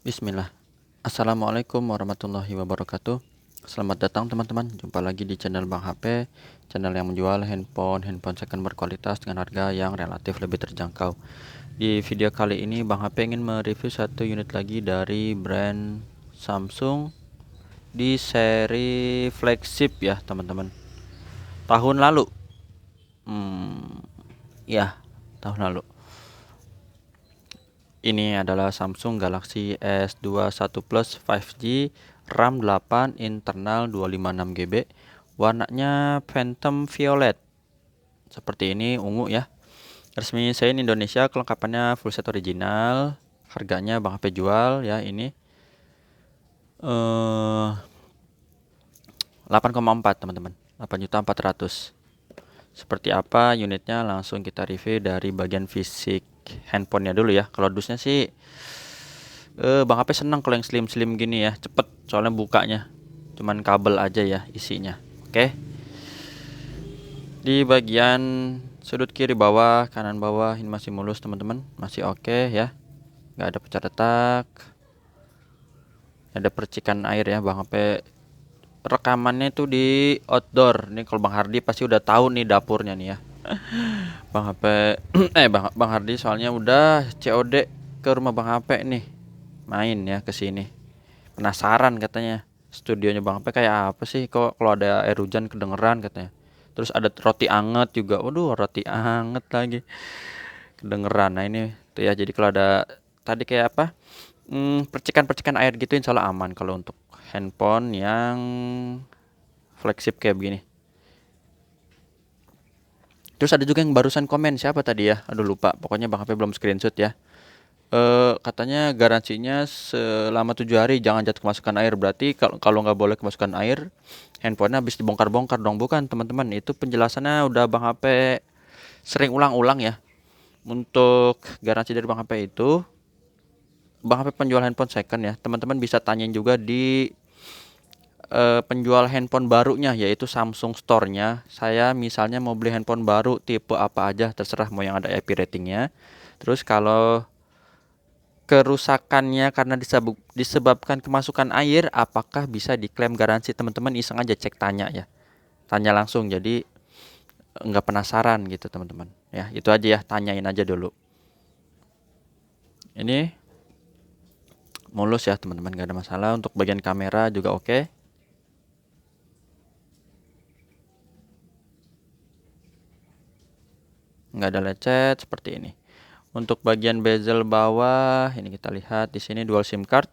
Bismillah. Assalamualaikum warahmatullahi wabarakatuh. Selamat datang teman-teman. Jumpa lagi di channel Bang HP, channel yang menjual handphone second berkualitas dengan harga yang relatif lebih terjangkau. Di video kali ini Bang HP ingin mereview satu unit lagi dari brand Samsung di seri flagship ya teman-teman. Tahun lalu. Ya, tahun lalu. Ini adalah Samsung Galaxy S21 Plus 5G, RAM 8, internal 256 GB. Warnanya Phantom Violet. Seperti ini, ungu ya. Resmi Sein Indonesia, kelengkapannya full set original. Harganya Bang HP jual ya ini 8,4 teman-teman. 8.400.000. Seperti apa unitnya langsung kita review dari bagian fisik handphonenya dulu ya. Kalau dusnya sih Bang HP senang kalau yang slim gini ya, cepet soalnya bukanya. Cuman kabel aja ya isinya. Oke. Di bagian sudut kiri bawah, kanan bawah ini masih mulus teman-teman, masih oke ya. Nggak ada pecah retak. Ada percikan air ya. Bang HP rekamannya itu di outdoor. Ini kalau Bang Hardi pasti udah tahu nih dapurnya nih ya. Bang HP Bang Hardi soalnya udah COD ke rumah Bang HP nih. Main ya ke sini. Penasaran katanya. Studionya Bang HP kayak apa sih kok kalau ada air hujan kedengeran katanya. Terus ada roti anget juga. Waduh, roti anget lagi. Kedengeran. Nah, ini tuh ya. Jadi kalau ada tadi kayak apa? Percikan-percikan air gitu insya Allah aman kalau untuk handphone yang flagship kayak begini. Terus ada juga yang barusan komen siapa tadi ya? Aduh lupa. Pokoknya Bang HP belum screenshot ya. Katanya garansinya selama 7 hari jangan jatuh kemasukan air. Berarti kalau nggak boleh kemasukan air, handphonenya habis dibongkar-bongkar dong. Bukan teman-teman, itu penjelasannya udah Bang HP sering ulang-ulang ya. Untuk garansi dari Bang HP itu, Bang HP penjual handphone second ya. Teman-teman bisa tanyain juga di penjual handphone barunya, yaitu Samsung Store-nya. Saya misalnya mau beli handphone baru tipe apa aja terserah, mau yang ada IP ratingnya. Terus kalau kerusakannya karena disebabkan kemasukan air, apakah bisa diklaim garansi? Teman-teman iseng aja cek, tanya ya, tanya langsung, jadi nggak penasaran gitu teman-teman ya. Itu aja ya, tanyain aja dulu. Ini mulus ya teman-teman, nggak ada masalah. Untuk bagian kamera juga oke. Nggak ada lecet seperti ini. Untuk bagian bezel bawah ini kita lihat di sini dual SIM card,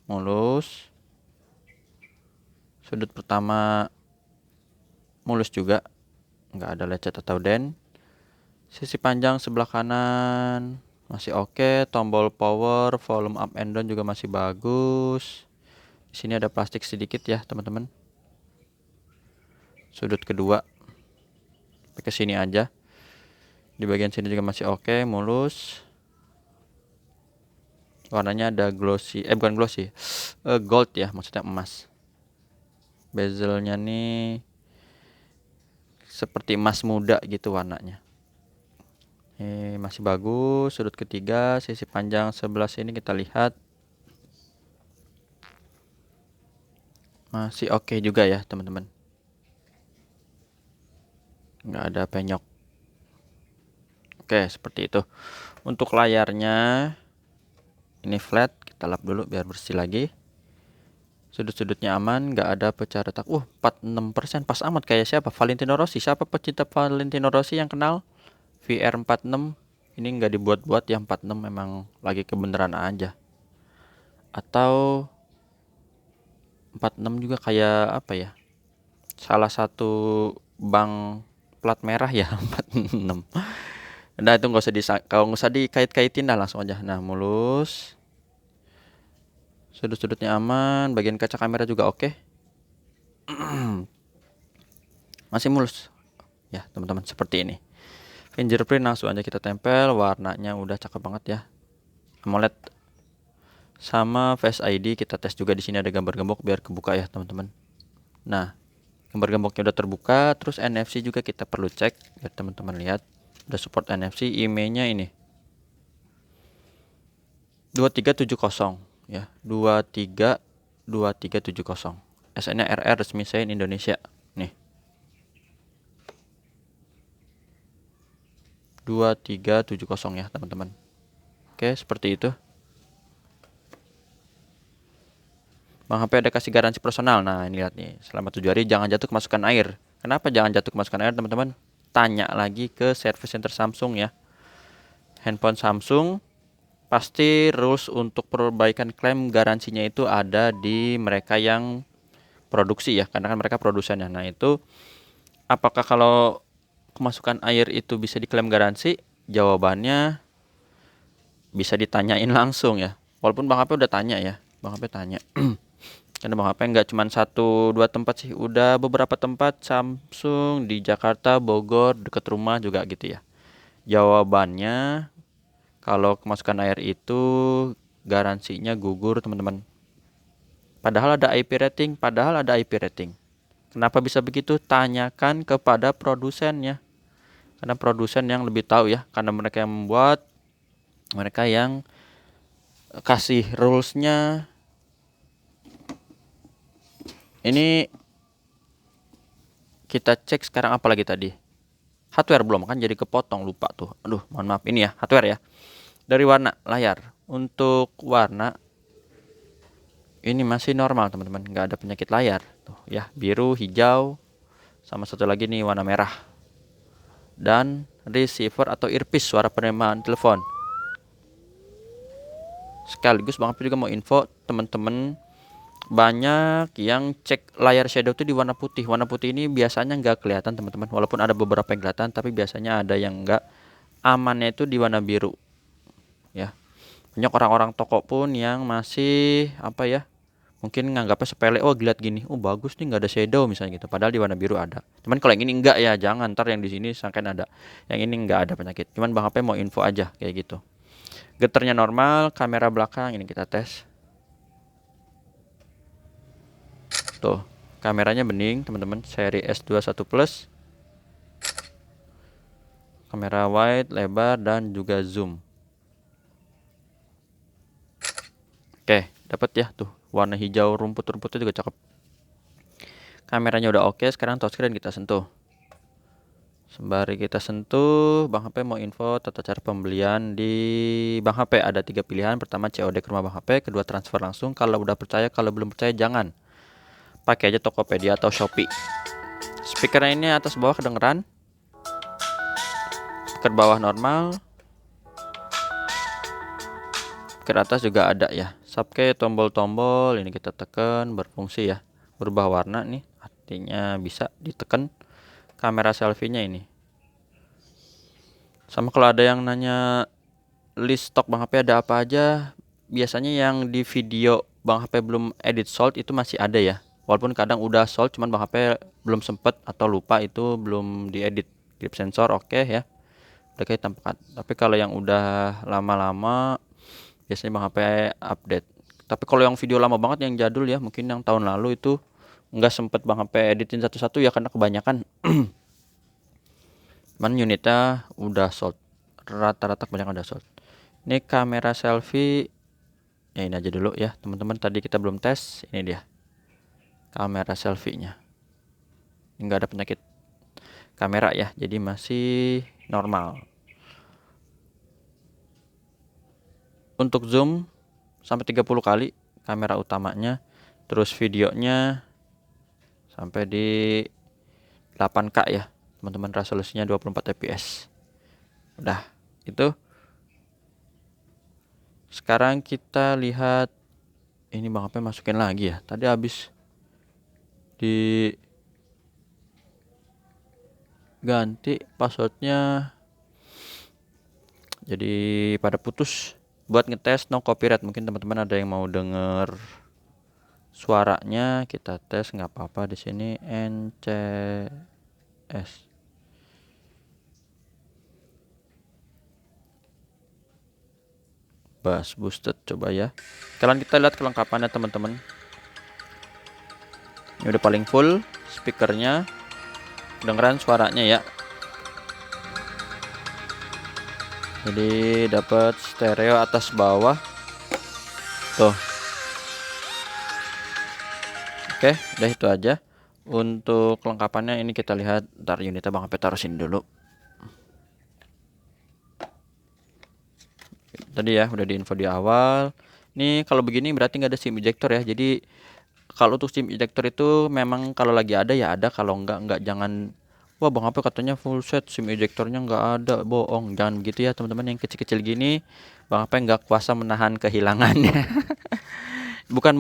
mulus. Sudut pertama mulus juga, nggak ada lecet atau dent. Sisi panjang sebelah kanan masih oke. Tombol power, volume up and down juga masih bagus. Di sini ada plastik sedikit ya teman-teman. Sudut kedua ke sini aja. Di bagian sini juga masih oke, mulus. Warnanya ada glossy, bukan glossy, gold ya, maksudnya emas. Bezelnya nih seperti emas muda gitu warnanya. Masih bagus. Sudut ketiga, sisi panjang sebelah sini kita lihat masih oke juga ya teman-teman. Nggak ada penyok. Oke, seperti itu. Untuk layarnya ini flat, kita lap dulu biar bersih lagi. Sudut-sudutnya aman, nggak ada pecah retak. 46%, pas amat. Kayak siapa? Valentino Rossi. Siapa pecinta Valentino Rossi yang kenal? VR46 ini nggak dibuat-buat ya, 46 memang lagi kebenaran aja. Atau 46 juga kayak apa ya? Salah satu bank plat merah ya 46. Nah itu nggak usah dikait-kaitin dah, langsung aja. Nah mulus, sudut-sudutnya aman, bagian kaca kamera juga oke. Masih mulus ya teman-teman, seperti ini. Fingerprint langsung aja kita tempel, warnanya udah cakep banget ya, AMOLED. Sama Face ID kita tes juga. Di sini ada gambar gembok biar kebuka ya teman-teman. Nah gambar gemboknya udah terbuka. Terus NFC juga kita perlu cek biar teman-teman lihat udah support NFC. IMEI-nya ini 2370 ya, 232370. SN-nya RR, resmi Sein Indonesia. Nih. 2370 ya, teman-teman. Oke, seperti itu. Bang HP ada kasih garansi personal. Nah, ini lihat nih. Selama 7 hari jangan jatuh kemasukan air. Kenapa jangan jatuh kemasukan air, teman-teman? Tanya lagi ke service center Samsung ya. Handphone Samsung pasti rules untuk perbaikan klaim garansinya itu ada di mereka yang produksi ya, karena kan mereka produsennya. Nah, itu apakah kalau kemasukan air itu bisa diklaim garansi? Jawabannya bisa ditanyain langsung ya. Walaupun Bang HP udah tanya ya. Bang HP tanya. Karena Bang HP nggak cuma 1-2 tempat sih, udah beberapa tempat Samsung di Jakarta, Bogor, deket rumah juga gitu ya. Jawabannya kalau kemasukan air itu garansinya gugur, teman-teman. Padahal ada IP rating. Kenapa bisa begitu? Tanyakan kepada produsennya. Karena produsen yang lebih tahu ya, karena mereka yang membuat, mereka yang kasih rules-nya. Ini kita cek sekarang apa lagi tadi? Hardware belum kan, jadi kepotong, lupa tuh. Aduh, mohon maaf. Ini ya, hardware ya. Dari warna layar. Untuk warna ini masih normal, teman-teman. Nggak ada penyakit layar. Tuh ya, biru, hijau, sama satu lagi nih warna merah. Dan receiver atau earpiece, suara penerimaan telepon. Sekaligus Bang Api juga mau info teman-teman, banyak yang cek layar shadow itu di warna putih. Warna putih ini biasanya nggak kelihatan, teman-teman. Walaupun ada beberapa yang kelihatan, tapi biasanya ada yang nggak. Amannya itu di warna biru. Ya. Banyak orang-orang toko pun yang masih apa ya? Mungkin nganggapnya sepele, oh lihat gini, oh bagus nih nggak ada shadow misalnya gitu. Padahal di warna biru ada. Cuman kalau yang ini enggak ya, jangan ntar yang di sini sangkain ada. Yang ini nggak ada penyakit. Cuman Bang HP mau info aja kayak gitu. Getternya normal, kamera belakang ini kita tes. Tuh, kameranya bening, teman-teman. Seri S21 Plus. Kamera wide, lebar, dan juga zoom. Oke, dapat ya tuh. Warna hijau rumput-rumputnya juga cakep. Kameranya udah oke, sekarang touchscreen kita sentuh. Sembari kita sentuh, Bang HP mau info tata cara pembelian di Bang HP. Ada 3 pilihan. Pertama COD ke rumah Bang HP, kedua transfer langsung. Kalau udah percaya, kalau belum percaya jangan. Pakai aja Tokopedia atau Shopee. Speakernya ini atas bawah kedengeran. Speaker bawah normal. Speaker atas juga ada ya. Subkey, tombol-tombol ini kita tekan berfungsi ya. Berubah warna nih, artinya bisa ditekan. Kamera selfie-nya ini. Sama kalau ada yang nanya list stok Bang HP ada apa aja, biasanya yang di video Bang HP belum edit sold itu masih ada ya. Walaupun kadang udah sold cuman Bang HP belum sempet atau lupa, itu belum diedit. Grip sensor oke ya. Udah kayak tempat. Tapi kalau yang udah lama-lama biasanya Bang HP update. Tapi kalau yang video lama banget yang jadul ya, mungkin yang tahun lalu itu nggak sempet Bang HP editin satu-satu ya karena kebanyakan. Cuman unitnya udah sold. Rata-rata kebanyakan udah sold. Ini kamera selfie. Ya ini aja dulu ya teman-teman. Tadi kita belum tes. Ini dia kamera selfie-nya. Nggak ada penyakit kamera ya. Jadi masih normal. Untuk zoom sampai 30 kali kamera utamanya. Terus videonya sampai di 8K ya teman-teman, resolusinya 24 fps. Udah itu. Sekarang kita lihat ini Bang HP masukin lagi ya. Tadi habis diganti passwordnya, jadi pada putus. Buat ngetes no copyright, mungkin teman-teman ada yang mau denger suaranya, kita tes nggak apa-apa di sini. NCS bass boosted, coba ya. Kalian kita lihat kelengkapannya teman-teman. Ini udah paling full speakernya, dengeran suaranya ya. Jadi dapat stereo atas bawah. Tuh, Oke, udah itu aja. Untuk kelengkapannya ini kita lihat, ntar unitnya Bang HP taruh sini dulu. Tadi ya udah diinfo di awal. Ini kalau begini berarti nggak ada SIM ejector ya. Jadi kalau untuk SIM ejector itu memang kalau lagi ada ya ada, kalau enggak jangan. Wah Bang HP katanya full set SIM ejectornya nggak ada, bohong. Jangan begitu ya teman-teman, yang kecil-kecil gini Bang HP nggak kuasa menahan kehilangannya. Bukan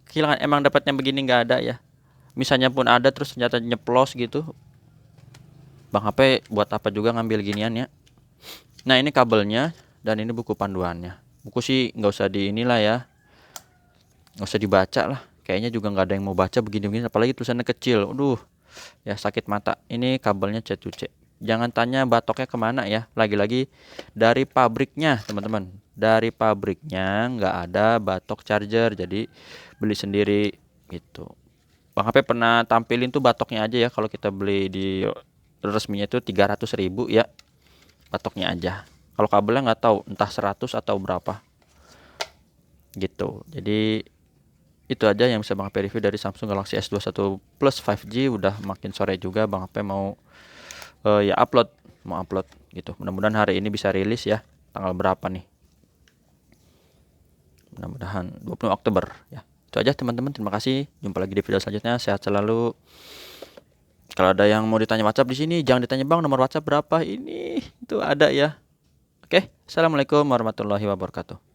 kehilangan, emang dapatnya begini nggak ada ya. Misalnya pun ada terus ternyata nyeplos gitu, Bang HP buat apa juga ngambil ginian ya. Nah ini kabelnya dan ini buku panduannya. Buku sih nggak usah di inilah ya, nggak usah dibaca lah. Kayaknya juga nggak ada yang mau baca begini-begini, apalagi tulisannya kecil. Aduh, ya sakit mata. Ini kabelnya C2C. Jangan tanya batoknya kemana ya. Lagi-lagi dari pabriknya teman-teman. Dari pabriknya nggak ada batok charger, jadi beli sendiri gitu. Bang HP pernah tampilin tuh batoknya aja ya. Kalau kita beli di resminya itu 300.000 ya, batoknya aja. Kalau kabelnya nggak tahu entah 100 atau berapa gitu. Jadi itu aja yang bisa Bang HP review dari Samsung Galaxy S21 Plus 5G. Udah makin sore juga, Bang HP mau ya mau upload gitu. Mudah-mudahan hari ini bisa rilis ya. Tanggal berapa nih? Mudah-mudahan 20 Oktober ya. Itu aja teman-teman, terima kasih. Jumpa lagi di video selanjutnya. Sehat selalu. Kalau ada yang mau ditanya WhatsApp di sini, jangan ditanya Bang nomor WhatsApp berapa. Ini itu ada ya. Oke, assalamualaikum warahmatullahi wabarakatuh.